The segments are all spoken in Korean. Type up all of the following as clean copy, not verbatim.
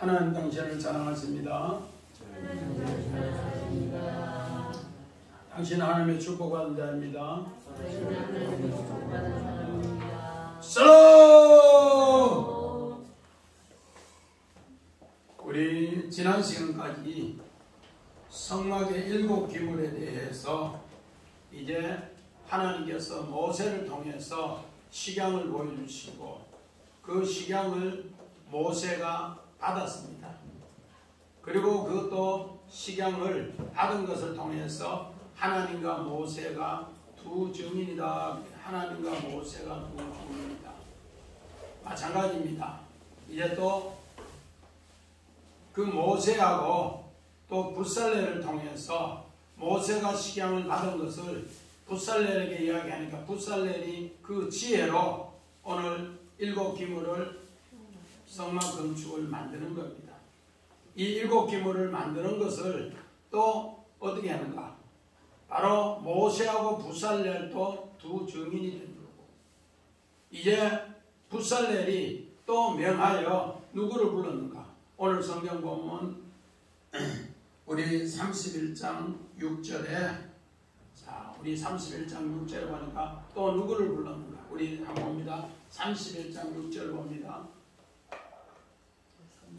하나님 당신을 사랑하십니다. 당신은 하나님의 축복받은 자입니다. 샬롬! 우리 지난 시간까지 성막의 7 기물에 대해서 이제 하나님께서 모세를 통해서 식양을 보여주시고 그 식양을 모세가 받았습니다. 그리고 그것도 식양을 받은 것을 통해서 하나님과 모세가 두 증인이다. 하나님과 모세가 두 증인이다. 마찬가지입니다. 이제 또 그 모세하고 또 붓살레를 통해서 모세가 식양을 받은 것을 붓살레에게 이야기하니까 붓살레이 그 지혜로 오늘 7 기물을 성막 건축을 만드는 겁니다. 이 7 기물을 만드는 것을 또 어떻게 하는가? 바로 모세하고 붓살렐도 두 증인이 된 거고, 이제 붓살렐이 또 명하여 누구를 불렀는가? 오늘 성경 보면 우리 31장 6절에 우리 31장 6절에 보니까 또 누구를 불렀는가? 우리 한번 봅니다. 31장 6절 봅니다.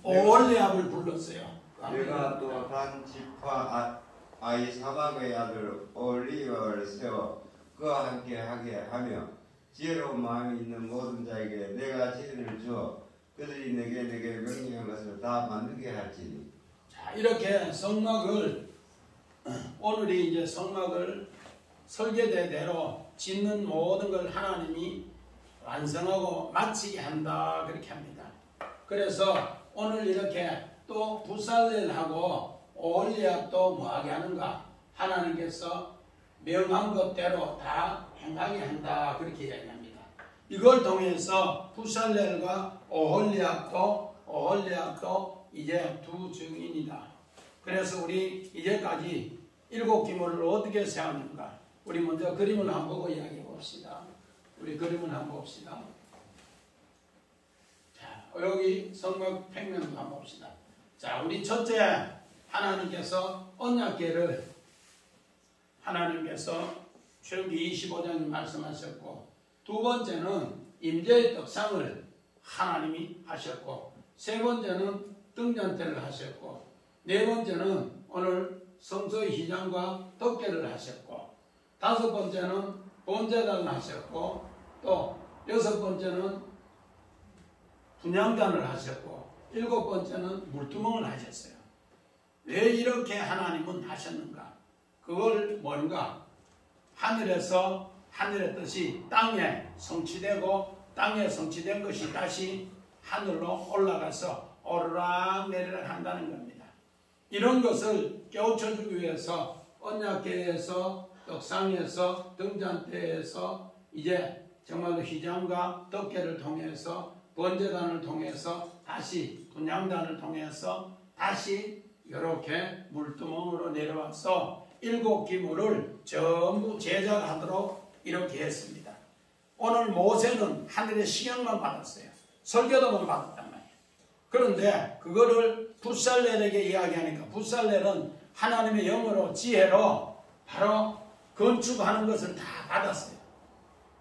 오홀리압을 불렀어요. 내가 또 단 지파 아히사막의 아들 오홀리압을 세워 그와 함께 하게 하며 지혜로운 마음이 있는 모든 자에게 내가 지혜를 주어 그들이 내게 명령한 것을 다 만들게 할지니. 자, 이렇게 성막을 오늘이 이제 성막을 설계대대로 짓는 모든 걸 하나님이 완성하고 마치게 한다, 그렇게 합니다. 그래서 오늘 이렇게 또 붓살렐하고 오홀리압도 뭐하게 하는가? 하나님께서 명한 것대로 다 행하게 한다, 그렇게 이야기합니다. 이걸 통해서 붓살렐과 오홀리압도 이제 두 증인이다. 그래서 우리 이제까지 7 기물을 어떻게 세웠는가? 우리 먼저 그림을 한번 보고 이야기해 봅시다. 우리 그림을 한번 봅시다. 자, 여기 성막 평면도 한번 봅시다. 자, 우리 첫째, 하나님께서 언약궤를 하나님께서 출애굽기 25장에 말씀하셨고, 두 번째는 임재의 떡상을 하나님이 하셨고, 세 번째는 등잔대를 하셨고, 네 번째는 오늘 성소의 휘장과 덮개를 하셨고, 다섯 번째는 번제단을 하셨고, 또 여섯 번째는 분향단을 하셨고, 7 번째는 물두멍을 하셨어요. 왜 이렇게 하나님은 하셨는가? 그걸 뭔가? 하늘의 뜻이 땅에 성취되고 땅에 성취된 것이 다시 하늘로 올라가서 오르락 내리락 한다는 겁니다. 이런 것을 깨우쳐주기 위해서 언약궤에서 떡상에서 등잔대에서 이제 정말로 휘장과 덮개를 통해서 번제단을 통해서 다시 분향단을 통해서 다시 이렇게 물두멍으로 내려와서 7 기물을 전부 제작하도록 이렇게 했습니다. 오늘 모세는 하늘의 식양만 받았어요. 설교도만 받았단 말이에요. 그런데 그거를 붓살렐에게 이야기하니까 붓살렐은 하나님의 영으로 지혜로 바로 건축하는 것을 다 받았어요.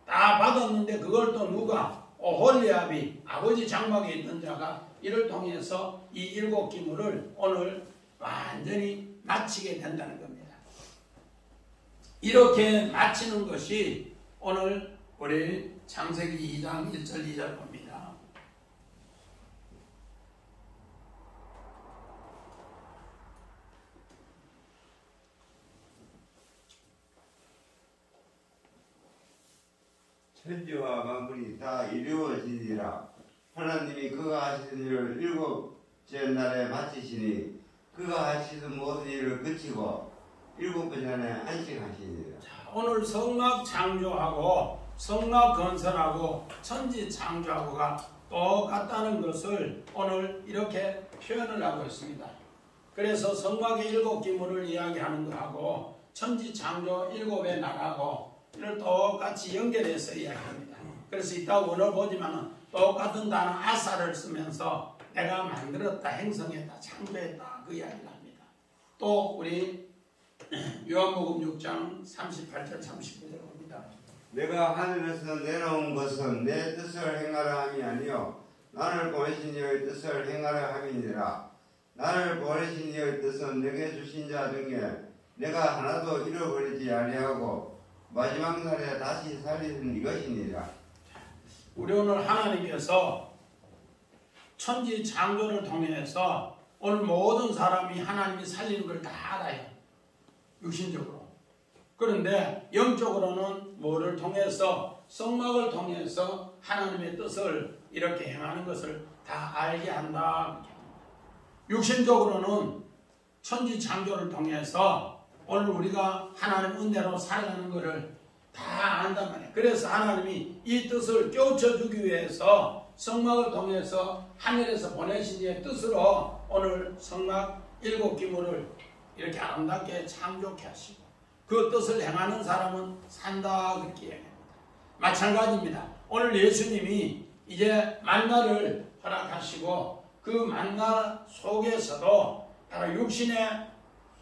다 받았는데 그걸 또 누가? 오홀리압이 아버지 장막에 있던 자가 이를 통해서 이 7 기물을 오늘 완전히 마치게 된다는 겁니다. 이렇게 마치는 것이 오늘 우리 창세기 2장 1절 2절 봅니다. 천지와 만물이 다 이루어지니라. 하나님이 그가 하시는 일을 7째 날에 마치시니 그가 하시는 모든 일을 그치고 7번째 날에 안식하시니라. 오늘 성막 창조하고 성막 건설하고 천지 창조하고가 똑같다는 것을 오늘 이렇게 표현을 하고 있습니다. 그래서 성막의 7 기물을 이야기하는 것하고 천지 창조 7의 나라고 이를 똑같이 연결해서 이야기합니다. 그래서 이따 원어 보지만 똑같은 단어 아사를 쓰면서 내가 만들었다, 행성했다, 창조했다 그 이야기를 합니다. 또 우리 요한복음 6장 38절 39절 봅니다. 내가 하늘에서 내려온 것은 내 뜻을 행하려 함이 아니요 나를 보내신 이의 뜻을 행하려 함이니라. 나를 보내신 이의 뜻은 내게 주신 자 중에 내가 하나도 잃어버리지 아니하고 마지막 날에 다시 살리는 이것이니라. 우리 오늘 하나님께서 천지 창조를 통해서 오늘 모든 사람이 하나님이 살리는 걸 다 알아요. 육신적으로. 그런데 영적으로는 뭐를 통해서 성막을 통해서 하나님의 뜻을 이렇게 행하는 것을 다 알게 한다. 육신적으로는 천지 창조를 통해서 오늘 우리가 하나님 은혜로 살아가는 것을 다 안단 말이에요. 그래서 하나님이 이 뜻을 깨우쳐주기 위해서 성막을 통해서 하늘에서 보내신 이의 뜻으로 오늘 성막 7기물을 이렇게 아름답게 창조케 하시고 그 뜻을 행하는 사람은 산다 그렇게 얘기합니다. 마찬가지입니다. 오늘 예수님이 이제 만나를 허락하시고 그 만나 속에서도 바로 육신의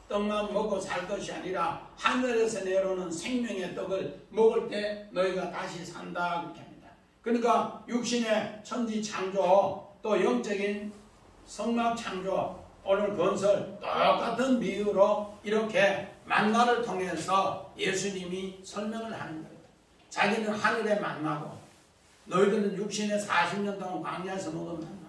떡만 먹고 살 것이 아니라 하늘에서 내려오는 생명의 떡을 먹을 때 너희가 다시 산다 그렇게 합니다. 그러니까 육신의 천지 창조 또 영적인 성막 창조 오늘 건설 똑같은 비유로 이렇게 만나를 통해서 예수님이 설명을 하는 거예요. 자기는 하늘에 만나고 너희들은 육신에 40년 동안 광야에서 먹은 만나고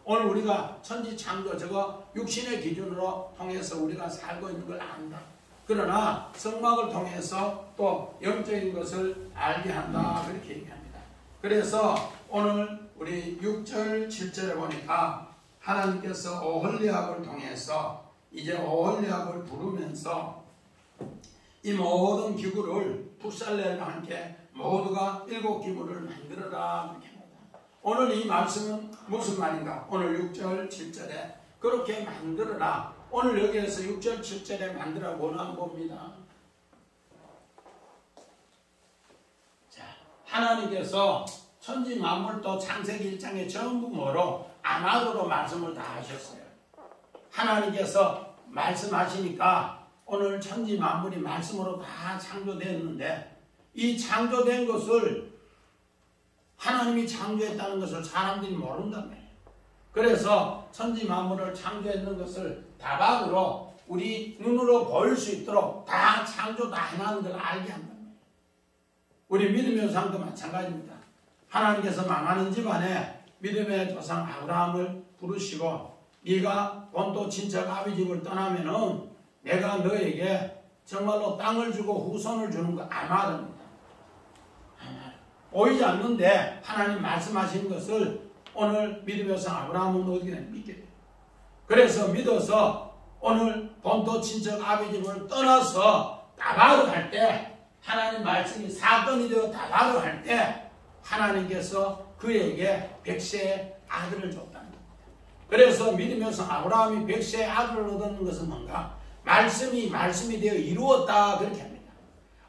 오늘 우리가 천지 창조 저거 육신의 기준으로 통해서 우리가 살고 있는 걸 안다. 그러나 성막을 통해서 또 영적인 것을 알게 한다 그렇게 얘기합니다. 그래서 오늘 우리 6절 7절에 보니까 하나님께서 오홀리압을 통해서 이제 오홀리압을 부르면서 이 모든 기구를 풋살레와 함께 모두가 7기구를 만들어라 이렇게 합니다. 오늘 이 말씀은 무슨 말인가? 오늘 6절 7절에 그렇게 만들어라. 오늘 여기에서 6절 7절에 만들어 보나 봅니다. 자, 하나님께서 천지 만물도 창세기 1장에 전부 뭐로? 아마도로 말씀을 다 하셨어요. 하나님께서 말씀하시니까 오늘 천지 만물이 말씀으로 다 창조되었는데 이 창조된 것을 하나님이 창조했다는 것을 사람들이 모른단 말이에요. 그래서 천지 만물을 창조했는 것을 다박으로 우리 눈으로 보일 수 있도록 다 창조 다 해놨는 걸 알게 한단 말이에요. 우리 믿음의 조상도 마찬가지입니다. 하나님께서 망하는 집안에 믿음의 조상 아브라함을 부르시고 네가 본토 친척 아비 집을 떠나면은 내가 너에게 정말로 땅을 주고 후손을 주는 거 아마릅니다. 보이지 않는데 하나님 말씀하시는 것을 오늘 믿음의 조상 아브라함은 어떻게 믿게 돼요. 그래서 믿어서 오늘 본토 친척 아비 집을 떠나서 다바로 갈 때 하나님 말씀이 사건이 되어 다바로 할 때 하나님께서 그에게 100세의 아들을 줬다는 겁니다. 그래서 믿음의 조상 아브라함이 100세의 아들을 얻는 것은 뭔가? 말씀이 되어 이루었다 그렇게 합니다.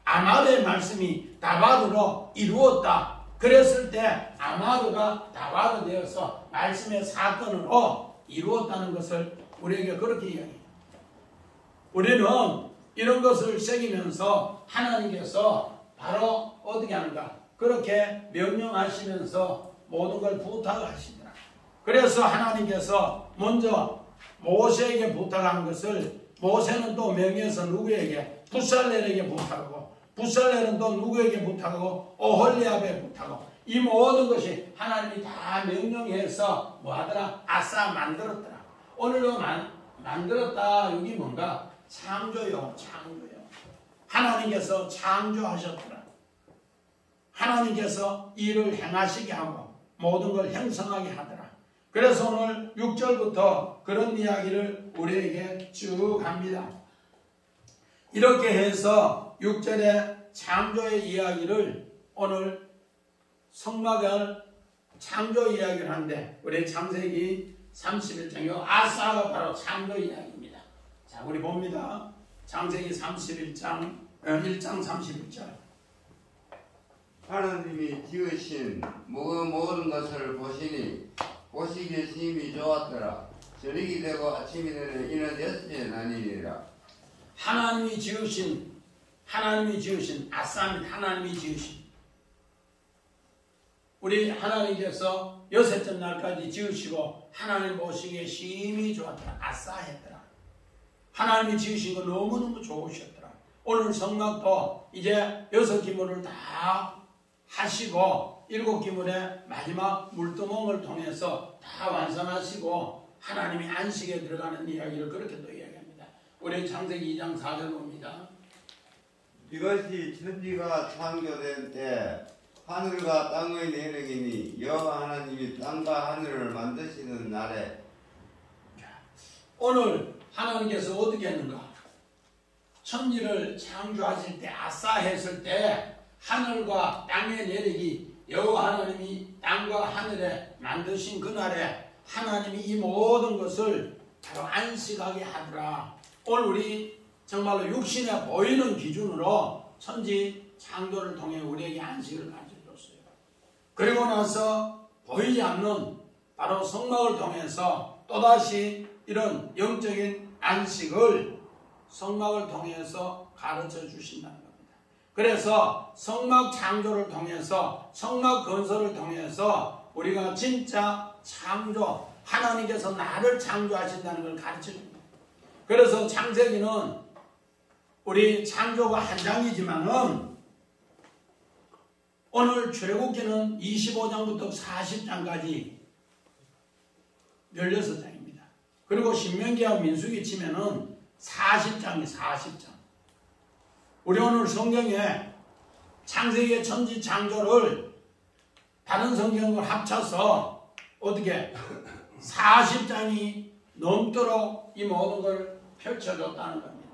아마르의 말씀이 다바르로 이루었다. 그랬을 때 아마르가 다바르 되어서 말씀의 사건으로 이루었다는 것을 우리에게 그렇게 이야기합니다. 우리는 이런 것을 새기면서 하나님께서 바로 어떻게 하는가? 그렇게 명령하시면서 모든 걸 부탁하시더라. 그래서 하나님께서 먼저 모세에게 부탁한 것을 모세는 또 명해서 누구에게? 붓살렐에게 부탁하고 붓살렐은 또 누구에게 부탁하고 오홀리압에 부탁하고 이 모든 것이 하나님이 다 명령해서 뭐하더라? 아싸 만들었더라. 오늘도 만들었다. 여기 뭔가? 창조요. 하나님께서 창조하셨더라. 하나님께서 일을 행하시게 하고 모든 걸 형성하게 하더라. 그래서 오늘 6절부터 그런 이야기를 우리에게 쭉 합니다. 이렇게 해서 6절의 창조의 이야기를 오늘 성막을 창조 이야기를 하는데 우리 창세기 31장이요. 아사가 바로 창조 이야기입니다. 자, 우리 봅니다. 창세기 31장 1장 31절. 하나님이 지으신 모든 것을 보시니 보시기에 심히 좋았더라. 저녁이 되고 아침이 되는 이는 6째 나니니라. 하나님이 지으신 아싸 및 하나님이 지으신 우리 하나님께서 6째 날까지 지으시고 하나님 보시기에 심히 좋았더라. 아싸 했더라. 하나님이 지으신 거 너무너무 좋으셨더라. 오늘 성막도 이제 6기물을 다 하시고 7기물의 마지막 물두멍을 통해서 다 완성하시고 하나님이 안식에 들어가는 이야기를 그렇게 또 이야기합니다. 우리 창세기 2장 4절 봅니다. 이것이 천지가 창조된 때 하늘과 땅의 내력이니 여호와 하나님이 땅과 하늘을 만드시는 날에. 오늘 하나님께서 어떻게 했는가? 천지를 창조하실 때 아싸 했을 때 하늘과 땅의 내력이 여호와 하나님이 땅과 하늘에 만드신 그날에 하나님이 이 모든 것을 바로 안식하게 하더라. 오늘 우리 정말로 육신에 보이는 기준으로 천지 창조를 통해 우리에게 안식을 가르쳐줬어요. 그리고 나서 보이지 않는 바로 성막을 통해서 또다시 이런 영적인 안식을 성막을 통해서 가르쳐 주신다는 겁니다. 그래서 성막 창조를 통해서 성막 건설을 통해서 우리가 진짜 창조, 하나님께서 나를 창조하신다는 걸 가르쳐 줍니다. 그래서 창세기는 우리 창조가 한 장이지만은 오늘 출애굽기는 25장부터 40장까지 16장입니다. 그리고 신명기와 민수기 치면은 40장이 40장. 우리 오늘 성경에 창세기의 천지 창조를 다른 성경을 합쳐서 어떻게 40장이 넘도록 이 모든 걸 펼쳐줬다는 겁니다.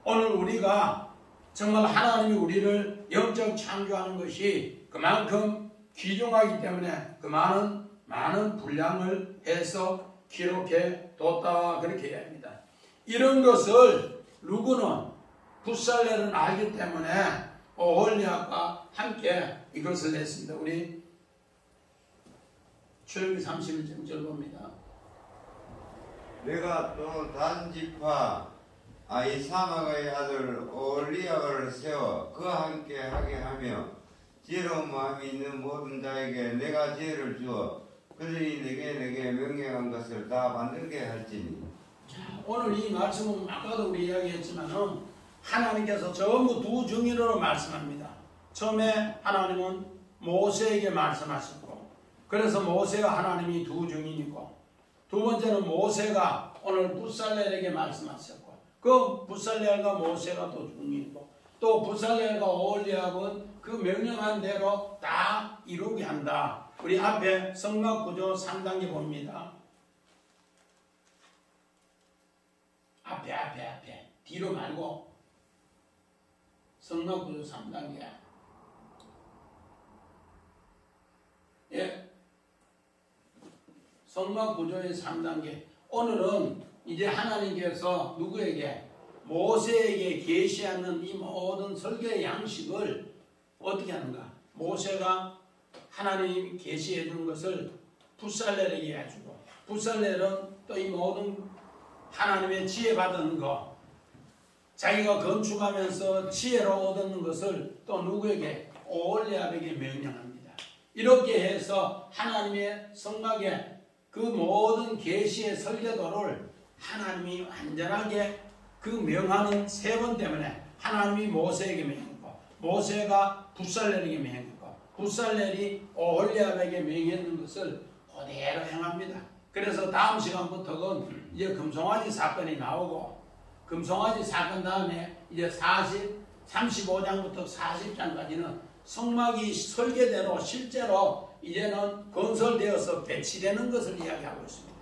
오늘 우리가 정말 하나님이 우리를 영적 창조하는 것이 그만큼 귀중하기 때문에 그 많은 분량을 해서 기록해 뒀다 그렇게 이야기합니다. 이런 것을 누구는 붓살레는 알기 때문에 오홀리압과 함께 이것을 했습니다. 우리 출애굽기 31절 봅니다. 내가 또 단지파 아이사막의 아들 오홀리압을 세워 그와 함께 하게 하며 지혜로운 마음이 있는 모든 자에게 내가 지혜를 주어 그들이 내게 명령한 것을 다 만들게 할지니. 자, 오늘 이 말씀은 아까도 우리 이야기했지만은 하나님께서 전부 두 증인으로 말씀합니다. 처음에 하나님은 모세에게 말씀하셨고, 그래서 모세와 하나님이 두 증인이고, 두 번째는 모세가 오늘 붓살렐에게 말씀하셨고, 그 붓살렐과 모세가 또 증인이고, 또 붓살렐과 오홀리압은 그 명령한 대로 다 이루게 한다. 우리 앞에 성막 구조 3단계 봅니다. 앞에 뒤로 말고 성막 구조 3단계. 예, 성막 구조의 3단계. 오늘은 이제 하나님께서 누구에게? 모세에게 계시하는 이 모든 설계의 양식을 어떻게 하는가? 모세가 하나님이 계시해 주는 것을 붓살렐에게 해주고, 붓살렐은 또 이 모든 하나님의 지혜 받은 거, 자기가 건축하면서 지혜로 얻는 것을 또 누구에게? 오홀리압에게 명령합니다. 이렇게 해서 하나님의 성막에 그 모든 계시의 설계도를 하나님이 완전하게 그 명하는 세 번 때문에 하나님이 모세에게 명했고, 모세가 붓살렐에게 명했고, 붓살렐이 오홀리압에게 명했는 것을 그대로 행합니다. 그래서 다음 시간부터는 이제 금송아지 사건이 나오고, 금송아지 사건 다음에 이제 35장부터 40장까지는 성막이 설계대로 실제로 이제는 건설되어서 배치되는 것을 이야기하고 있습니다.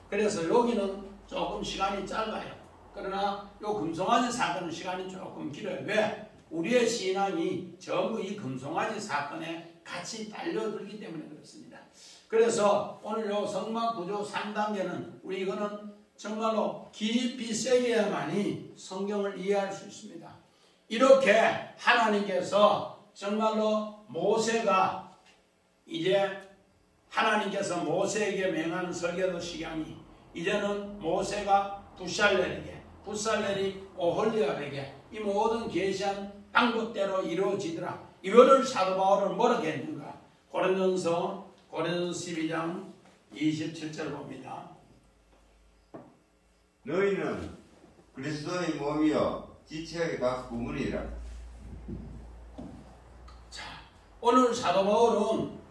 그래서 여기는 조금 시간이 짧아요. 그러나 이 금송아지 사건은 시간이 조금 길어요. 왜? 우리의 신앙이 전부 이 금송아지 사건에 같이 달려들기 때문에 그렇습니다. 그래서 오늘 이 성막 구조 3단계는 우리 이거는 정말로 깊이 새겨야만이 성경을 이해할 수 있습니다. 이렇게 하나님께서 정말로 모세가 이제 하나님께서 모세에게 명하는 설계도 식양이 이제는 모세가 붓살렐에게, 붓살렐이 오홀리압에게 이 모든 계시한 방법대로 이루어지더라. 이거를 사도 바울은 뭐라고 했는가? 고린도서 12장 27절 봅니다. 너희는 그리스도의 몸이요 지체의 각 부분이라. 자, 오늘 사도 바울은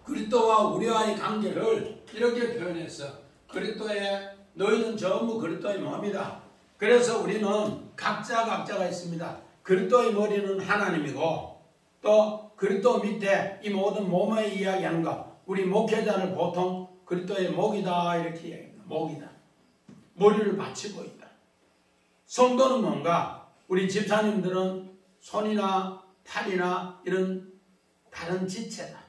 그리스도와 우리와의 관계를 이렇게 표현했어. 그리스도의 너희는 전부 그리스도의 몸이다. 그래서 우리는 각자가 있습니다. 그리스도의 머리는 하나님이고 또 그리스도 밑에 이 모든 몸의 이야기하는 거 우리 목회자는 보통 그리스도의 목이다 이렇게 이야기합니다. 목이다. 머리를 받치고 있다. 성도는 뭔가 우리 집사님들은 손이나 팔이나 이런 다른 지체다.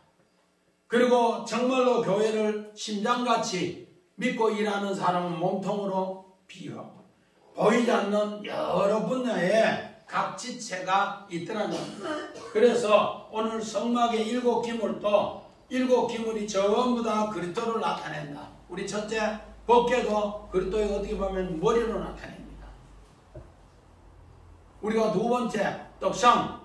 그리고 정말로 교회를 심장같이 믿고 일하는 사람은 몸통으로 비유하고 보이지 않는 여러 분야에 각 지체가 있더라는 겁니다. 그래서 오늘 성막의 7기물도 7기물이 전부 다 그리스도를 나타낸다. 우리 첫째 법궤도 그리스도의 어떻게 보면 머리로 나타냅니다. 우리가 두 번째 떡상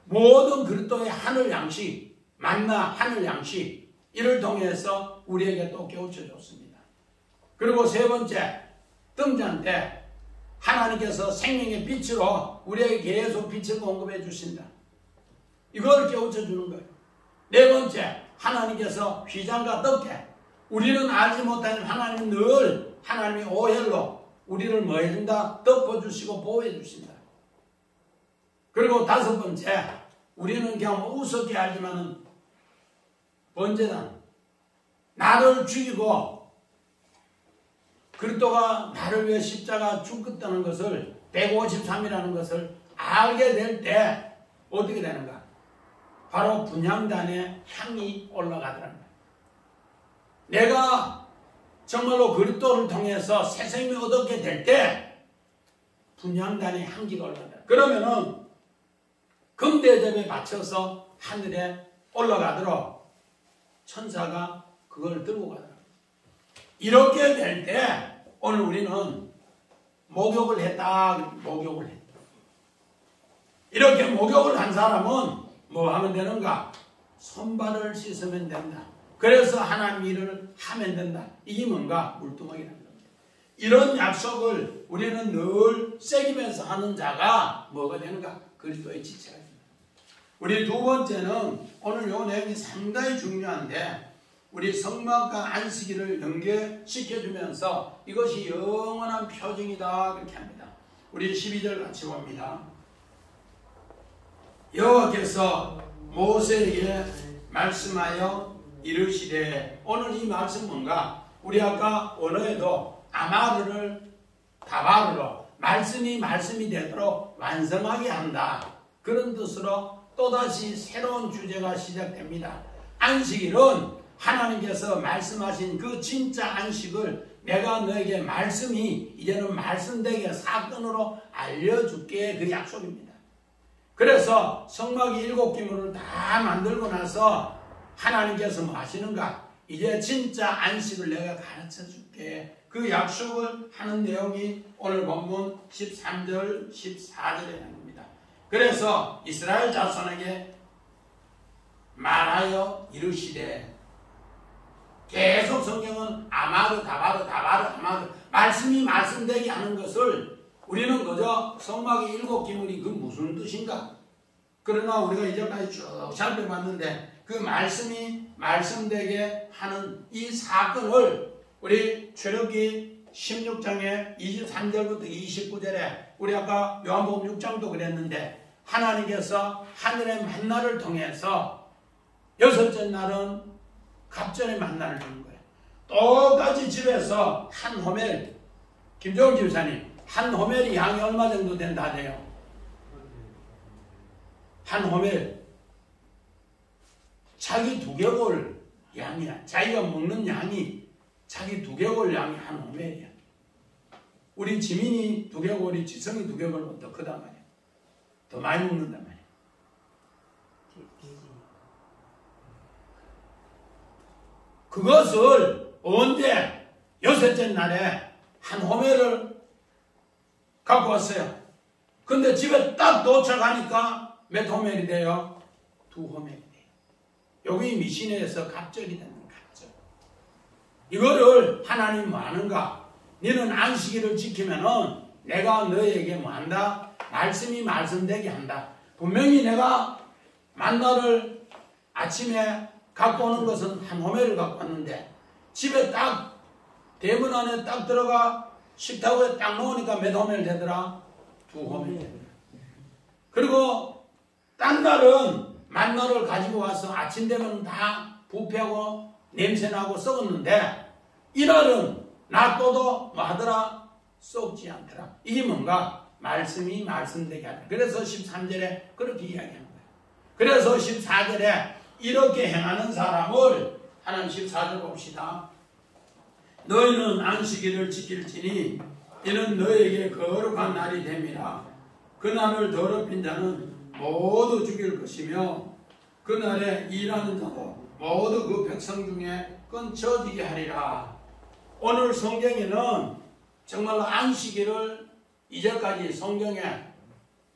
모든 그리스도의 하늘 양식 만나 하늘 양식 이를 통해서 우리에게 또 깨우쳐 줬습니다. 그리고 세 번째 등잔 때 하나님께서 생명의 빛으로 우리에게 계속 빛을 공급해 주신다. 이걸 깨우쳐 주는 거예요. 네 번째 하나님께서 휘장과 덮개 우리는 알지 못하는 하나님은 늘 하나님의 오헬로 우리를 뭐 해준다? 덮어주시고 보호해주신다. 그리고 다섯 번째 우리는 그냥 우습게 알지만은 번제단 나를 죽이고 그리스도가 나를 위해 십자가 죽었다는 것을 153이라는 것을 알게 될 때 어떻게 되는가? 바로 분향단에 향이 올라가더라는 거예요. 내가 정말로 그리스도를 통해서 새 생명을 얻게 될 때 분향단에 향기가 올라간다. 그러면은 금대접에 맞춰서 하늘에 올라가도록 천사가 그걸 들고 가더라고요. 이렇게 될 때 오늘 우리는 목욕을 했다. 목욕을 했다. 이렇게 목욕을 한 사람은 뭐 하면 되는가? 손발을 씻으면 된다. 그래서 하나님 일을 하면 된다. 이게 뭔가? 물두멍이라는 겁니다. 이런 약속을 우리는 늘 새기면서 하는 자가 뭐가 되는가? 그리스도의 지체가 됩니다. 우리 두 번째는 오늘 요 내용이 상당히 중요한데 우리 성막과 안식일을 연계시켜주면서 이것이 영원한 표징이다 그렇게 합니다. 우리 12절 같이 봅니다. 여호와께서 모세에게 말씀하여 이르시되 오늘 이 말씀 뭔가? 우리 아까 언어에도 아마르를 다바르로 말씀이 되도록 완성하게 한다. 그런 뜻으로 또다시 새로운 주제가 시작됩니다. 안식일은 하나님께서 말씀하신 그 진짜 안식을 내가 너에게 말씀이 이제는 말씀되게 사건으로 알려줄게 그 약속입니다. 그래서 성막이 7기물을 다 만들고 나서 하나님께서 뭐 하시는가? 이제 진짜 안식을 내가 가르쳐줄게. 그 약속을 하는 내용이 오늘 본문 13절 14절에 나옵니다. 그래서 이스라엘 자손에게 말하여 이르시되 계속 성경은 아마르 다바르 아마르 말씀이 말씀되게 하는 것을 우리는 그저 성막의 7기물이 그 무슨 뜻인가? 그러나 우리가 이제까지 쭉 살펴봤는데 그 말씀이 말씀되게 하는 이 사건을 우리 출애굽기 16장에 23절부터 29절에 우리 아까 요한복음 6장도 그랬는데 하나님께서 하늘의 만나를 통해서 6째 날은 갑절의 만나를 주는 거예요. 똑같이 집에서 한 호멜 김종훈 집사님 한 호멜이 양이 얼마 정도 된다 돼요? 한 호멜 자기 두개골 양이야. 자기가 먹는 양이 자기 두개골 양이 한 호멜이야. 우리 지민이 두개골이 지성이 두개골보다 더 크단 말이야. 더 많이 먹는단 말이야. 그것을 언제 여섯째 날에 한 호멜을 갖고 왔어요. 근데 집에 딱 도착하니까 몇 호멜이 돼요? 2호멜이 돼요. 여기 미시내에서 갑절이 되는 갑절. 이거를 하나님 뭐 하는가? 너는 안식일을 지키면은 내가 너에게 뭐 한다? 말씀이 말씀되게 한다. 분명히 내가 만나를 아침에 갖고 오는 것은 한 호멜을 갖고 왔는데 집에 딱 대문 안에 딱 들어가 식탁에 딱 놓으니까 몇 호멜 되더라? 2호멜 되더라. 그리고 딴 날은 만나를 가지고 와서 아침 되면 다 부패하고 냄새나고 썩었는데 이날은 놔둬도 뭐 하더라? 썩지 않더라. 이게 뭔가? 말씀이 말씀되게 하더라. 그래서 13절에 그렇게 이야기하는 거예요. 그래서 14절에 이렇게 행하는 사람을 하나님 14절 봅시다. 너희는 안식일을 지킬지니 이는 너에게 거룩한 날이 됨이라. 그날을 더럽힌 자는 모두 죽일 것이며 그날에 일하는 자도 모두 그 백성 중에 끊쳐지게 하리라. 오늘 성경에는 정말로 안식일을 이제까지 성경에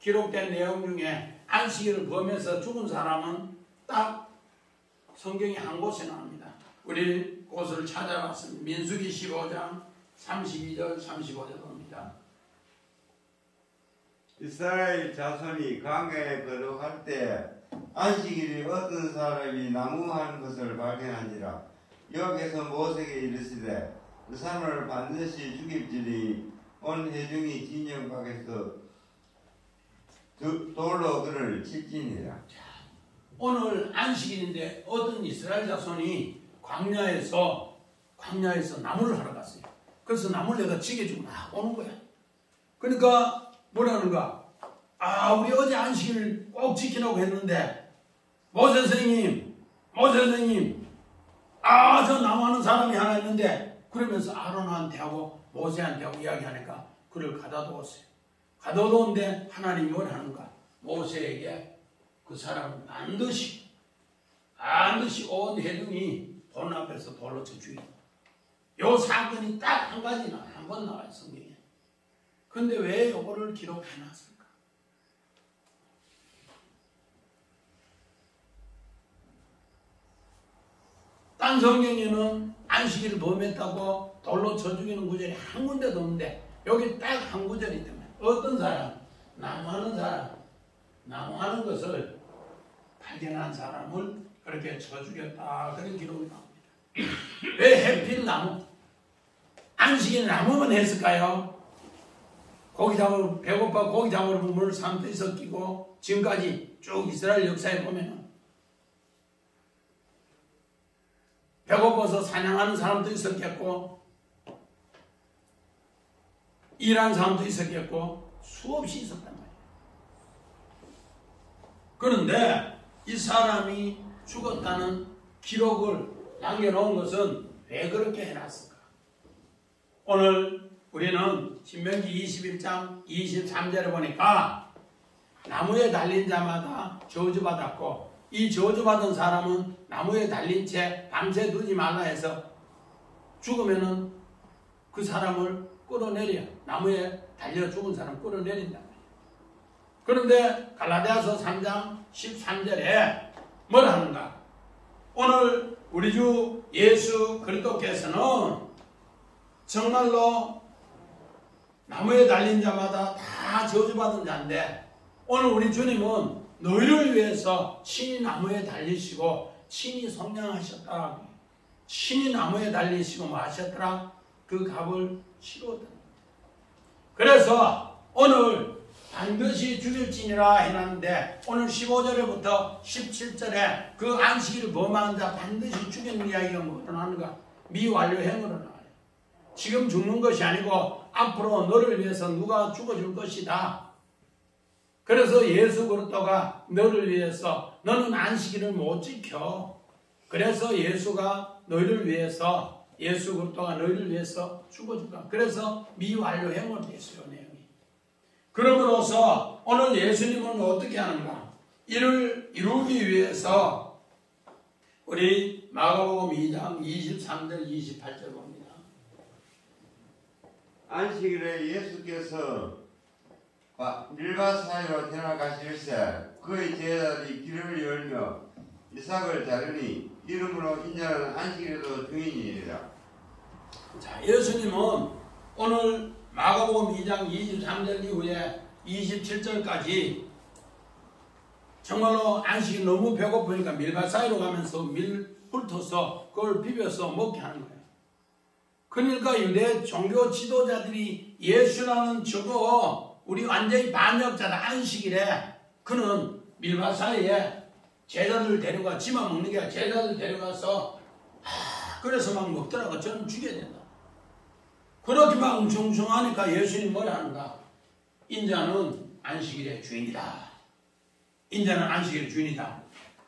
기록된 내용 중에 안식일을 범해서 죽은 사람은 딱 성경이 한 곳에 나옵니다. 우리 곳을 찾아봤습니다. 민수기 15장 32절 35절 봅니다. 이스라엘 자손이 광야에 거룩할 때 안식일에 어떤 사람이 나무하는 것을 발견한지라. 여기서 모세에게 이르시되 그 사람을 반드시 죽일지니 온 회중이 진영 밖에서 돌로 그를 칠지니라. 오늘 안식일인데 어떤 이스라엘 자손이 광야에서 나무를 하러 갔어요. 그래서 나무를 내가 지게주고 막 오는 거야. 그러니까 뭐라는가? 우리 어제 안식일 꼭 지키라고 했는데 모세 선생님 저 나무 하는 사람이 하나 있는데 그러면서 아론한테 하고 모세한테 하고 이야기하니까 그를 가다 두었어요. 가다 두었는데 하나님이 뭘 하는가? 모세에게 그 사람을 반드시 온 회중이 본 앞에서 돌로 쳐 죽이는 요 사건이 딱 한 가지나 한 번 나와요 성경에. 근데 왜 요거를 기록해놨을까? 딴 성경에는 안식일을 범했다고 돌로 쳐 죽이는 구절이 한 군데도 없는데 여기 딱 한 구절이 때문에 어떤 사람, 나무하는 것을 발견한 사람을 그렇게 쳐 죽였다 그런 기록이 나옵니다. 왜 해필 나무? 안식일 나무만 했을까요? 고기 잡으러 배고파 고기 잡으러 물 산뜻이 섞이고 지금까지 쭉 이스라엘 역사에 보면은 배고파서 사냥하는 사람도 있었겠고 일하는 사람도 있었겠고 수없이 있었단 말이에요. 그런데 이 사람이 죽었다는 기록을 남겨놓은 것은 왜 그렇게 해놨을까? 오늘 우리는 신명기 21장 23절에 보니까 나무에 달린 자마다 저주받았고 이 저주받은 사람은 나무에 달린 채 밤새 두지 말라 해서 죽으면은 그 사람을 끌어내려 나무에 달려 죽은 사람 끌어내린단 말이에요. 그런데 갈라디아서 3장 13절에 뭘 하는가? 오늘 우리 주 예수 그리스도께서는 정말로 나무에 달린 자마다 다 저주받은 자인데 오늘 우리 주님은 너희를 위해서 친히 나무에 달리시고 친히 속량하셨다. 친히 나무에 달리시고 뭐 하셨더라? 그 값을 치렀다. 그래서 오늘 반드시 죽일지니라 해놨는데 오늘 15절부터 17절에 그 안식일을 범하는 자 반드시 죽이는 이야기가 뭐로 나오는가? 미완료행으로 나와요. 지금 죽는 것이 아니고 앞으로 너를 위해서 누가 죽어줄 것이다. 그래서 예수 그리스도가 너를 위해서 너는 안식일을 못 지켜. 그래서 예수가 너희를 위해서 예수 그리스도가 너희를 위해서 죽어줄까. 그래서 미완료행으로 됐어요. 내용이. 그러므로서 오늘 예수님은 어떻게 하는가? 이를 이루기 위해서 우리 마가복음 2장 23절 28절 봅니다. 안식일에 예수께서 밀밭 사이로 지나가실새 그의 제자들이 길을 열며 이삭을 자르니 이름으로 인자는 안식일에도 주인이니라. 자, 예수님은 오늘 마가복음 2장 23절 이후에 27절까지 정말로 안식이 너무 배고프니까 밀밭 사이로 가면서 밀 훑어서 그걸 비벼서 먹게 하는 거예요. 그러니까 유대 종교 지도자들이 예수라는 저거 우리 완전히 반역자다 안식일에 그는 밀밭 사이에 제자들 데려가 지만 먹는 게 아니라 제자들 데려가서 그래서 막 먹더라고. 저는 죽여야 된다. 그렇게 막 웅성웅성하니까 예수님 뭐라 하는가? 인자는 안식일의 주인이다. 인자는 안식일의 주인이다.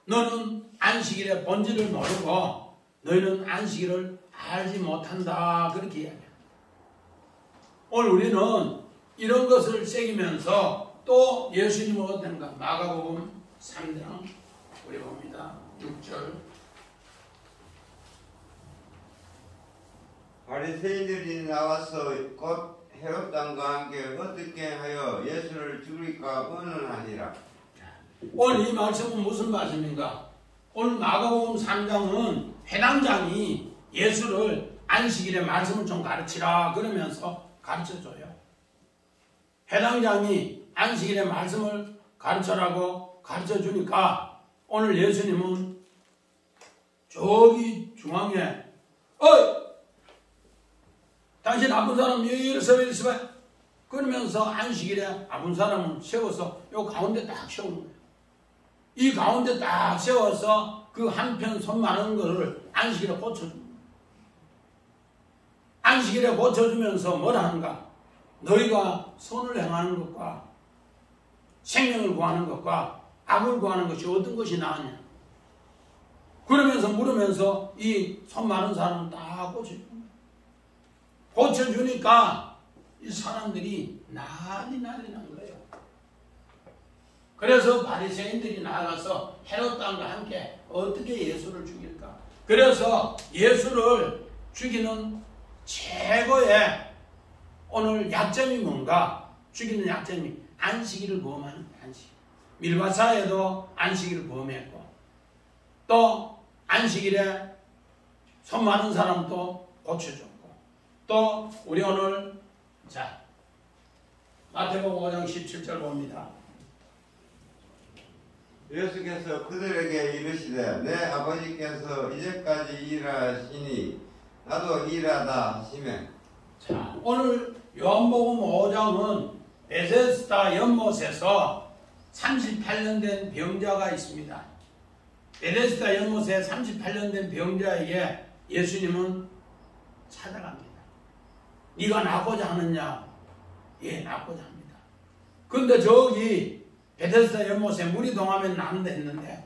너는 안식일의 본질을 모르고 너희는 안식일을 알지 못한다. 그렇게 이야기해요. 오늘 우리는 이런 것을 새기면서 또 예수님은 어떤가? 마가복음 3장 우리 봅니다. 6절. 바리새인들이 나와서 곧 헤롯 왕과 함께 어떻게 하여 예수를 죽일까 의논하니라. 오늘 이 말씀은 무슨 말씀인가? 오늘 마가복음 3장은 회당장이 예수를 안식일의 말씀을 좀 가르치라 그러면서 가르쳐줘요. 회당장이 안식일의 말씀을 가르쳐라고 가르쳐주니까 오늘 예수님은 저기 중앙에 어이! 당신 아픈 사람 여기 서봐 그러면서 안식일에 아픈 사람을 세워서 요 가운데 딱 세우는 거예요. 이 가운데 딱 세워서 그 한편 손 많은 거를 안식일에 고쳐줍니다. 안식일에 고쳐주면서 뭐라 하는가? 너희가 선을 행하는 것과 생명을 구하는 것과 악을 구하는 것이 어떤 것이 나으냐? 그러면서 물으면서 이 손 많은 사람을 다 고쳐줍니다. 고쳐주니까 이 사람들이 난리 난 거예요. 그래서 바리새인들이 나가서 헤롯 왕과 함께 어떻게 예수를 죽일까? 그래서 예수를 죽이는 최고의 오늘 약점이 뭔가? 죽이는 약점이 안식일을 범하는 안식. 밀밭사에도 안식일을 범했고 또 안식일에 손 많은 사람도 고쳐줬고 또 우리 오늘 자 마태복음 5장 17절 봅니다. 예수께서 그들에게 이르시되 내 아버지께서 이제까지 일하시니 나도 일하다 하시매. 자 오늘 요한복음 5장은 베데스다 연못에서 38년 된 병자가 있습니다. 베데스다 연못에 38년 된 병자에게 예수님은 찾아갑니다. 네가 낫고자 하느냐? 예, 낫고자 합니다. 근데 저기 베데스다 연못에 물이 동하면 낫는다 했는데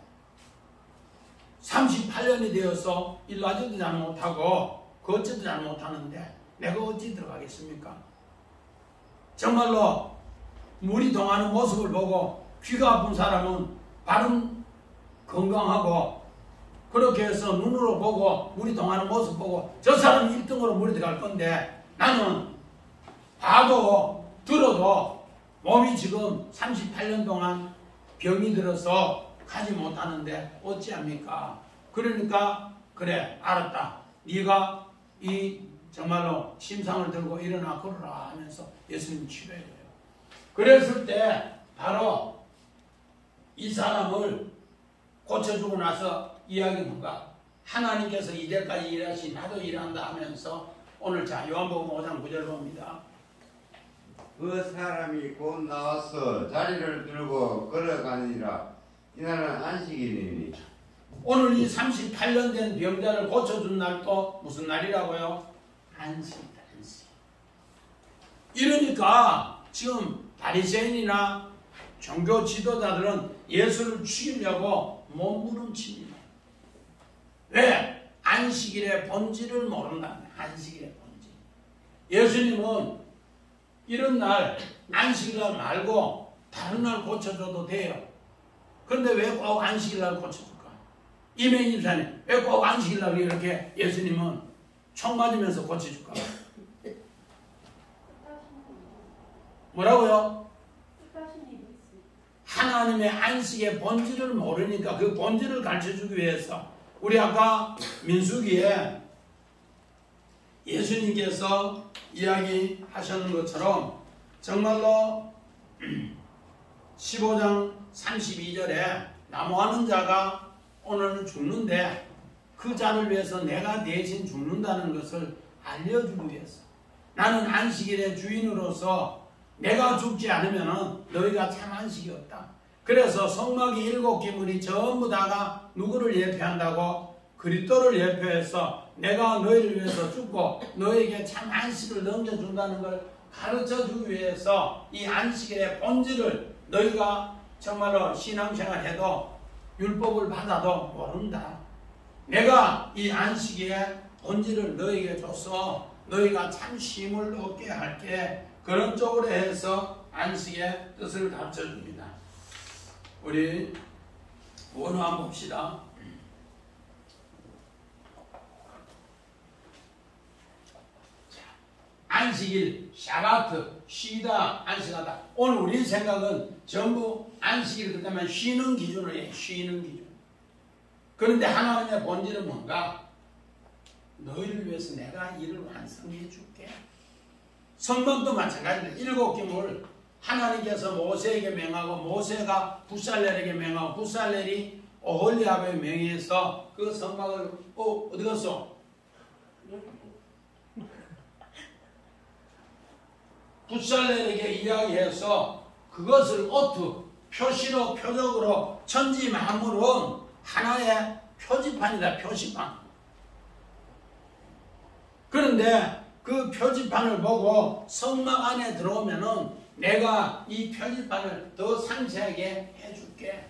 38년이 되어서 일하지도 잘 못하고 걷지도 잘 못하는데 내가 어찌 들어가겠습니까? 정말로 물이 동하는 모습을 보고 귀가 아픈 사람은 발은 건강하고 그렇게 해서 눈으로 보고 물이 동하는 모습 보고 저 사람이 1등으로 물이 들어갈 건데 나는 봐도 들어도 몸이 지금 38년 동안 병이 들어서 가지 못하는데 어찌합니까? 그러니까 그래 알았다. 네가 이 정말로 침상을 들고 일어나 걸어라 하면서 예수님 치료해줘요. 그랬을 때 바로 이 사람을 고쳐주고 나서 이야기 뭔가 하나님께서 이제까지 일하시 나도 일한다 하면서 오늘 자 요한복음 5장 9절 봅니다. 그 사람이 곧 나와서 자리를 들고 걸어가니라. 이날은 안식일이니. 오늘 이 38년 된 병자를 고쳐준 날도 무슨 날이라고요? 안식이다. 안식. 이러니까 지금 바리새인이나 종교 지도자들은 예수를 죽이려고 몸부림칩니다. 왜? 안식일의 본질을 모른다. 안식일의 본질. 예수님은 이런 날 안식일날 말고 다른 날 고쳐줘도 돼요. 그런데 왜 꼭 안식일날 고쳐줄까? 이명희 집사님 왜 꼭 안식일날 이렇게 예수님은 총 맞으면서 고쳐줄까? 뭐라고요? 하나님의 안식의 본질을 모르니까 그 본질을 가르쳐주기 위해서 우리 아까 민수기에 예수님께서 이야기하셨는 것처럼 정말로 15장 32절에 나무하는 자가 오늘 죽는데 그 자를 위해서 내가 대신 죽는다는 것을 알려주기 위해서 나는 안식일의 주인으로서 내가 죽지 않으면 너희가 참 안식이 없다. 그래서 성막이 7기물이 전부 다가 누구를 예표한다고? 그리스도를 예표해서 내가 너희를 위해서 죽고 너희에게 참 안식을 넘겨준다는 걸 가르쳐주기 위해서 이 안식일의 본질을 너희가 정말로 신앙생활해도 율법을 받아도 모른다. 내가 이 안식일의 본질을 너희에게 줘서 너희가 참 쉼을 얻게 할게. 그런 쪽으로 해서 안식의 뜻을 가르쳐줍니다. 우리 원어 한번 봅시다. 안식일, 샤바트, 쉬다, 안식하다. 오늘 우리 생각은 전부 안식일 그때만 쉬는 기준으로 해요. 쉬는 기준. 그런데 하나님의 본질은 뭔가? 너희를 위해서 내가 일을 완성해 줄게. 성막도 마찬가지입니다. 7기물 하나님께서 모세에게 명하고 모세가 붓살렐에게 명하고 붓살렐이 오홀리압에 명해서 그 성막을 어디 갔어? 붓살렐에게 이야기해서 그것을 오트 표시로 표적으로 천지 만물은 하나의 표지판이다. 표지판. 그런데 그 표지판을 보고 성막 안에 들어오면은 내가 이 표지판을 더 상세하게 해줄게.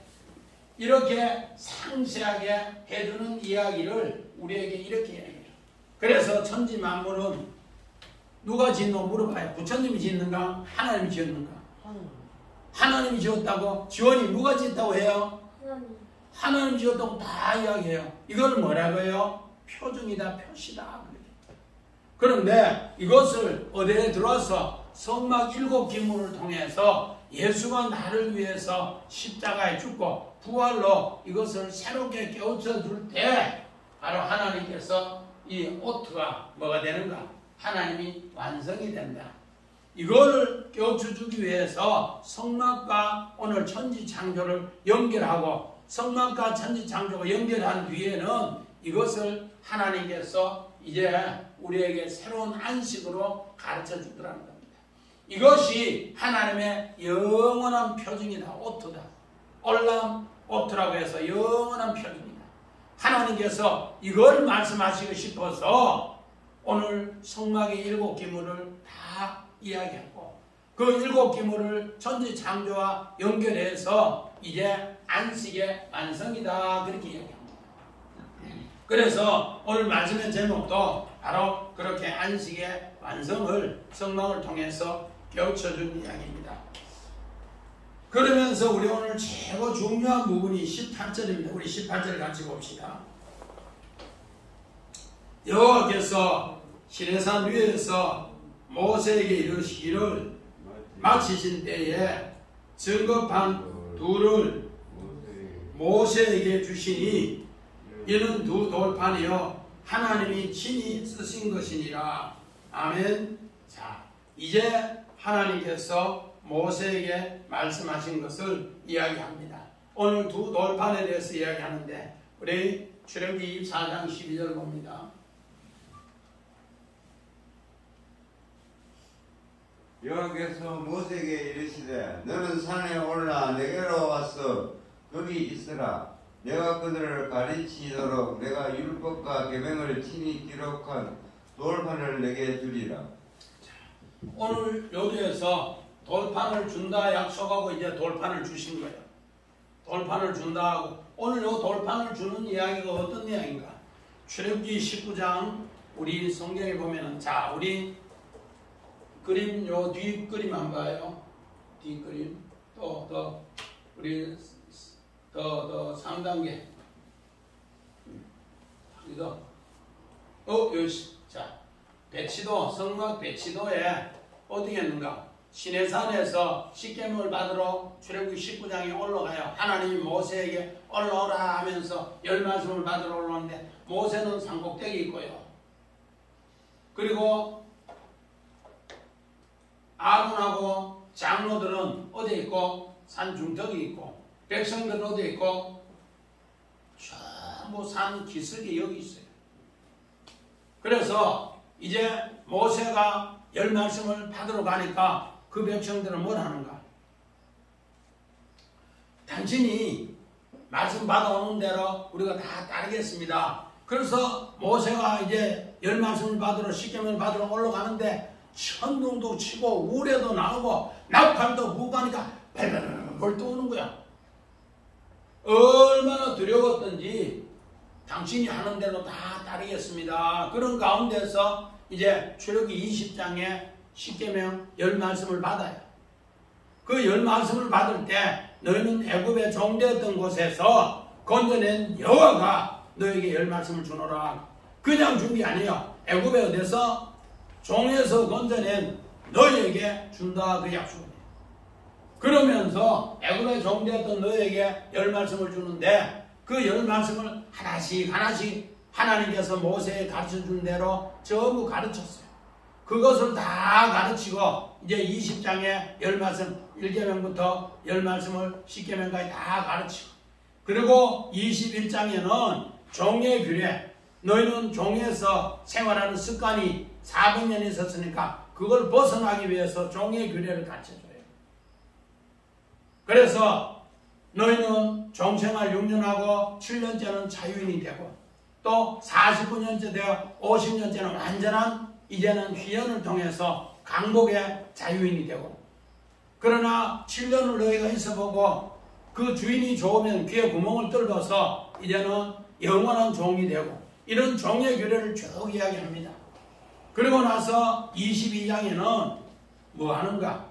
이렇게 상세하게 해주는 이야기를 우리에게 이렇게 이야기해요. 그래서 천지 만물은 누가 짓노 물어봐요. 부처님이 짓는가? 하나님이 지었는가? 하나님이 지었다고? 지원이 누가 짓다고 해요? 하나님 지었다고 다 이야기해요. 이걸 뭐라고 해요? 표정이다, 표시다. 그런데 이것을 어디에 들어와서 성막 7기물을 통해서 예수가 나를 위해서 십자가에 죽고 부활로 이것을 새롭게 깨우쳐 줄 때 바로 하나님께서 이 오트가 뭐가 되는가? 하나님이 완성이 된다. 이거를 깨우쳐 주기 위해서 성막과 오늘 천지 창조를 연결하고 성막과 천지 창조가 연결한 뒤에는 이것을 하나님께서 이제 우리에게 새로운 안식으로 가르쳐 주더라는 겁니다. 이것이 하나님의 영원한 표징이다. 오트다. 올람 오트라고 해서 영원한 표징이다. 하나님께서 이걸 말씀하시고 싶어서 오늘 성막의 7기물을 다 이야기하고 그 7기물을 천지 창조와 연결해서 이제 안식의 완성이다. 그렇게 이야기합니다. 그래서 오늘 말씀의 제목도 바로 그렇게 안식의 완성을 성막을 통해서 깨우쳐준 이야기입니다. 그러면서 우리 오늘 최고 중요한 부분이 18절입니다. 우리 18절 같이 봅시다. 여호와께서 시내산 위에서 모세에게 이르시기를 마치신 때에 증거판 둘을 모세에게 주시니 이는 두 돌판이요 하나님이 친히 쓰신 것이니라. 아멘. 자, 이제 하나님께서 모세에게 말씀하신 것을 이야기합니다. 오늘 두 돌판에 대해서 이야기하는데 우리 출애굽기 24장 12절 봅니다. 여호와께서 모세에게 이르시되 너는 산에 올라 내게로 와서 거기 있으라. 내가 그들을 가르치도록 내가 율법과 계명을 친히 기록한 돌판을 내게 주리라. 오늘 여기에서 돌판을 준다 약속하고 이제 돌판을 주신 거예요. 돌판을 준다 하고 오늘 요 돌판을 주는 이야기가 어떤 이야기인가? 출애굽기 19장 우리 성경에 보면은 자 우리 그림 요 뒷그림 안 봐요? 뒷그림 또 우리 더 3단계 이거 여기 자 배치도 성막 배치도에 어디겠는가? 시내산에서 십계명을 받으러 출애굽기 19장에 올라가요. 하나님이 모세에게 올라오라 하면서 열 말씀을 받으러 올라오는데 모세는 산꼭대기 있고요. 그리고 아론하고 장로들은 어디에 있고 산 중턱이 있고 백성들은 어디에 있고 전부 산 기슭이 여기 있어요. 그래서 이제 모세가 열 말씀을 받으러 가니까 그 백성들은 뭘 하는가? 당신이 말씀 받아오는 대로 우리가 다 따르겠습니다. 그래서 모세가 이제 열 말씀을 받으러 십계명을 받으러 올라가는데 천둥도 치고 우레도 나오고 나팔도 부고 하니까 벌벌벌 떠오는 거야. 얼마나 두려웠던지 당신이 하는 대로 다 따르겠습니다. 그런 가운데서 이제 출애굽기 20장에 십계명 열 말씀을 받아요. 그 열 말씀을 받을 때 너희는 애굽에 종되었던 곳에서 건져낸 여호와가 너에게 열 말씀을 주노라. 그냥 준 게 아니에요. 애굽에 어디서 종에서 건져낸 너희에게 준다 그 약속이에요. 그러면서 애굽에 종되었던 너희에게 열 말씀을 주는데 그 열 말씀을 하나씩 하나님께서 모세에 가르쳐준 대로 전부 가르쳤어요. 그것을 다 가르치고 이제 20장에 열 말씀 1계명부터 열 말씀을 10계명까지 다 가르치고 그리고 21장에는 종의 규례 너희는 종에서 생활하는 습관이 400년 있었으니까 그걸 벗어나기 위해서 종의 규례를 가르쳐줘요. 그래서 너희는 종생활 6년하고 7년째는 자유인이 되고 또 49년째 되어 50년째는 완전한 이제는 휘연을 통해서 강복의 자유인이 되고 그러나 7년을 너희가 있어보고 그 주인이 좋으면 귀에 구멍을 뚫어서 이제는 영원한 종이 되고 이런 종의 규례를 쭉 이야기합니다. 그리고 나서 22장에는 뭐 하는가?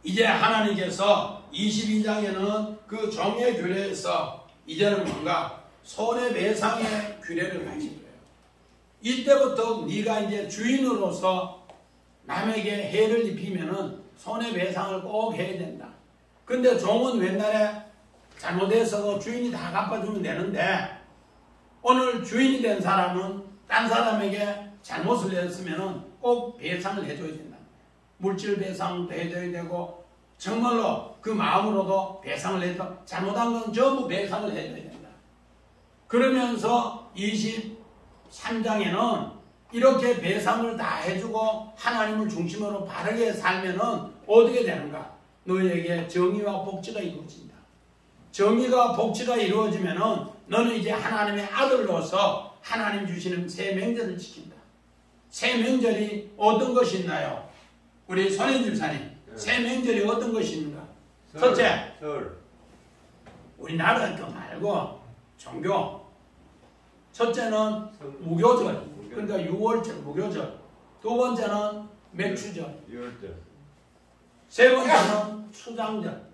이제 하나님께서 22장에는 그 종의 규례에서 이제는 뭔가 손해배상의 규례를 가르친 거예요. 이때부터 네가 이제 주인으로서 남에게 해를 입히면은 손해배상을 꼭 해야 된다. 근데 종은 옛날에 잘못해서 주인이 다 갚아주면 되는데 오늘 주인이 된 사람은 딴 사람에게 잘못을 했으면은 꼭 배상을 해줘야 된다. 물질 배상도 해줘야 되고 정말로 그 마음으로도 배상을 해서 잘못한 건 전부 배상을 해줘야 된다. 그러면서 23장에는 이렇게 배상을 다 해주고 하나님을 중심으로 바르게 살면은 어떻게 되는가? 너희에게 정의와 복지가 이루어진다. 정의가 복지가 이루어지면은 너는 이제 하나님의 아들로서 하나님 주시는 새 명절을 지킨다. 새 명절이 어떤 것이 있나요? 우리 손인 집사님, 새 명절이 어떤 것이 있는가? 첫째, 우리나라 거 말고 종교. 첫째는 무교절, 그러니까 6월절 무교절. 두 번째는 맥추절. 세 번째는 수장절.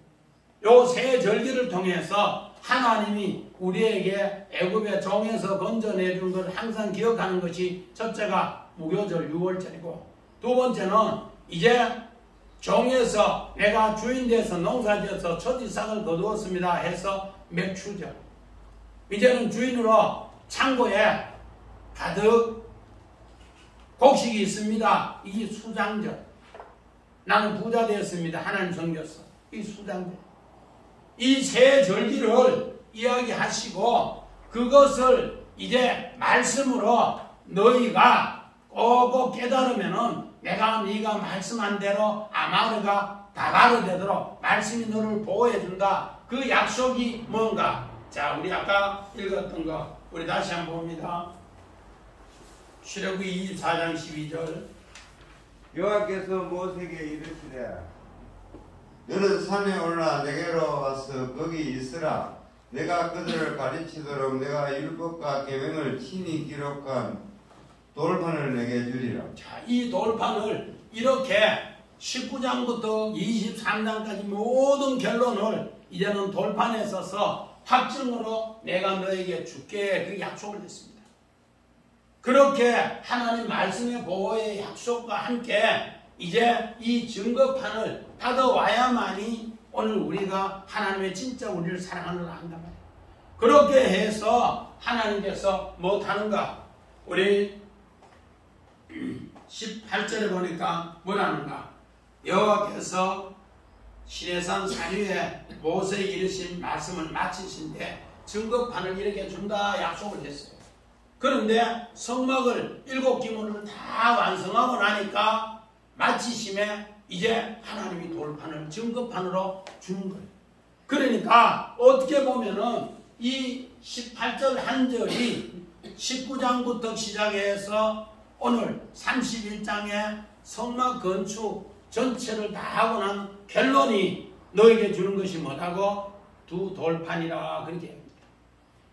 요 세 절기를 통해서 하나님이 우리에게 애굽의 종에서 건져내준 걸 항상 기억하는 것이 첫째가 무교절 6월절이고 두 번째는 이제 종에서 내가 주인 돼서 농사지어서 첫 이상을 거두었습니다 해서 맥추절. 이제는 주인으로 창고에 가득 곡식이 있습니다. 이게 수장절. 나는 부자 되었습니다. 하나님 섬겼어. 이 수장절. 이 세 절기를 이야기하시고 그것을 이제 말씀으로 너희가 꼭꼭 깨달으면은 내가 네가 말씀한 대로 아마르가 다바르 되도록 말씀이 너를 보호해준다. 그 약속이 뭔가? 자, 우리 아까 읽었던 거 우리 다시 한번 봅니다. 출애굽기 24장 12절. 여호와께서 모세에게 이르시되 너는 산에 올라 내게로 와서 거기 있으라. 내가 그들을 가르치도록 내가 율법과 계명을 친히 기록한 돌판을 내게 주리라. 자, 이 돌판을 이렇게 19장부터 23장까지 모든 결론을 이제는 돌판에 써서 확증으로 내가 너에게 줄게 그 약속을 했습니다. 그렇게 하나님 말씀의 보호의 약속과 함께 이제 이 증거판을 받아와야만이 오늘 우리가 하나님의 진짜 우리를 사랑하는 걸 안단 말이에요. 그렇게 해서 하나님께서 못하는가? 우리 18절에 보니까 뭐라는가? 여호와께서 시내산 산 위에 모세에 이르신 말씀을 마치신데 증거판을 이렇게 준다 약속을 했어요. 그런데 성막을 7기물을 다 완성하고 나니까 마치심에 이제 하나님이 돌판을 증거판으로 주는 거예요. 그러니까 어떻게 보면은 이 18절 한 절이 19장부터 시작해서 오늘 31장의 성막 건축 전체를 다 하고 난 결론이 너에게 주는 것이 뭐라고? 두 돌판이라 그렇게 합니다.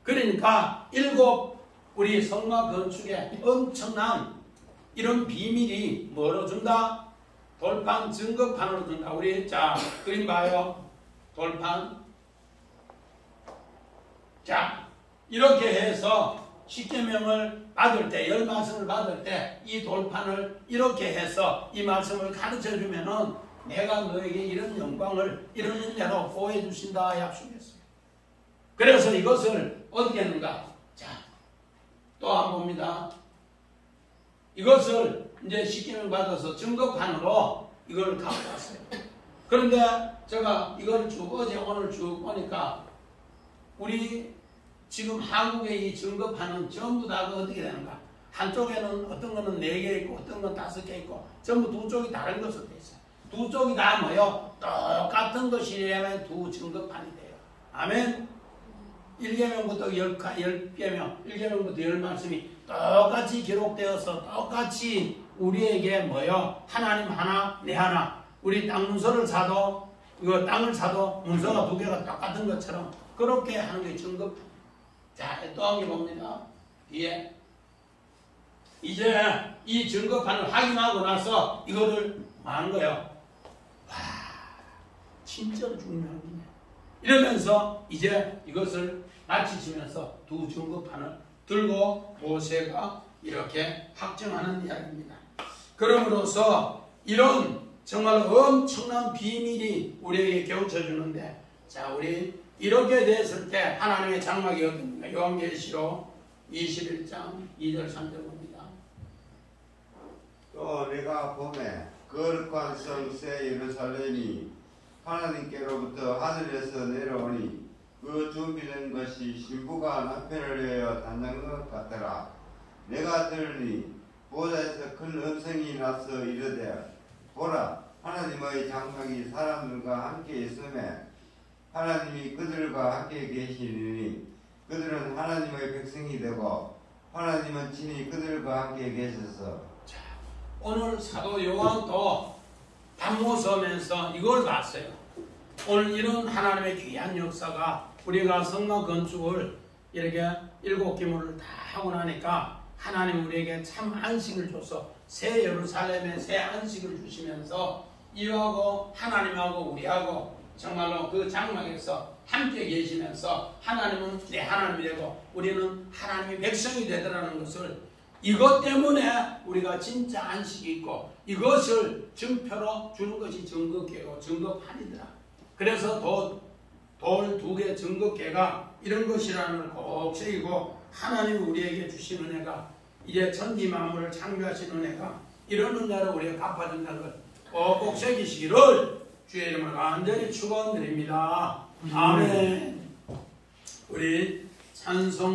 그러니까 7 우리 성막 건축에 엄청난 이런 비밀이 뭐로 준다? 돌판 증거판으로 준다. 우리 자 그림 봐요. 돌판. 자 이렇게 해서 십계명을 받을 때, 열 말씀을 받을 때 이 돌판을 이렇게 해서 이 말씀을 가르쳐 주면은 내가 너에게 이런 영광을 이런 은혜로 보호해 주신다 약속했어요. 그래서 이것을 어떻게 했는가? 자, 또 한번 봅니다. 이것을 이제 십계명 받아서 증거판으로 이걸 갖고 왔어요. 그런데 제가 이걸 쭉 어제 오늘 쭉 보니까 우리 지금 한국의 이 증거판은 전부 다 어떻게 되는가? 한쪽에는 어떤 거는 4개 있고 어떤 건 5개 있고 전부 두 쪽이 다른 것으로 되어 있어요. 두 쪽이 다 뭐요? 똑같은 것이라면 두 증거판이 돼요. 아멘. 1계명부터 10계명, 1계명부터 10말씀이 똑같이 기록되어서 똑같이 우리에게 뭐요? 하나님 하나, 내 하나. 우리 땅 문서를 사도 이거 땅을 사도 문서가 2개가 똑같은 것처럼 그렇게 하는 게 증거판. 자, 또 한 개 봅니다. 뒤에. 이제 이 증거판을 확인하고 나서 이거를 뭐 하는 거예요? 와, 진짜로 중요한 거네. 이러면서 이제 이것을 마치시면서 두 증거판을 들고 모세가 이렇게 확정하는 이야기입니다. 그럼으로써 이런 정말 엄청난 비밀이 우리에게 겹쳐주는데, 자, 우리 이렇게 됐을 때 하나님의 장막이 어떻습니까? 요한계시록 21장 2절 3절 봅니다. 또 내가 봄에 거룩한 성 새 예루살렘이 하나님께로부터 하늘에서 내려오니 그 준비된 것이 신부가 남편을 위하여 단장한 것 같더라. 내가 들으니 보좌에서 큰 음성이 나서 이르되 보라, 하나님의 장막이 사람들과 함께 있음에 하나님이 그들과 함께 계시니 그들은 하나님의 백성이 되고 하나님은 친히 그들과 함께 계셔서. 오늘 사도 요한도 담모서면서 이걸 봤어요. 오늘 이런 하나님의 귀한 역사가 우리가 성막 건축을 이렇게 7기물을 다 하고 나니까 하나님 우리에게 참 안식을 줘서 새 예루살렘에 새 안식을 주시면서 이하고 하나님하고 우리하고 정말로 그 장막에서 함께 계시면서 하나님은 내 하나님이 되고 우리는 하나님의 백성이 되더라는 것을, 이것 때문에 우리가 진짜 안식이 있고 이것을 증표로 주는 것이 증거궤고 증거판이더라. 그래서 돌 2개 증거궤가 이런 것이라는 걸 꼭 새기고 하나님이 우리에게 주신 은혜가 이제 천지 만물을 창조하신 은혜가 이런 은혜로 우리가 갚아준다는 걸 꼭 새기시기를 주의 이름을 간절히 축원드립니다. 아멘. 우리 찬송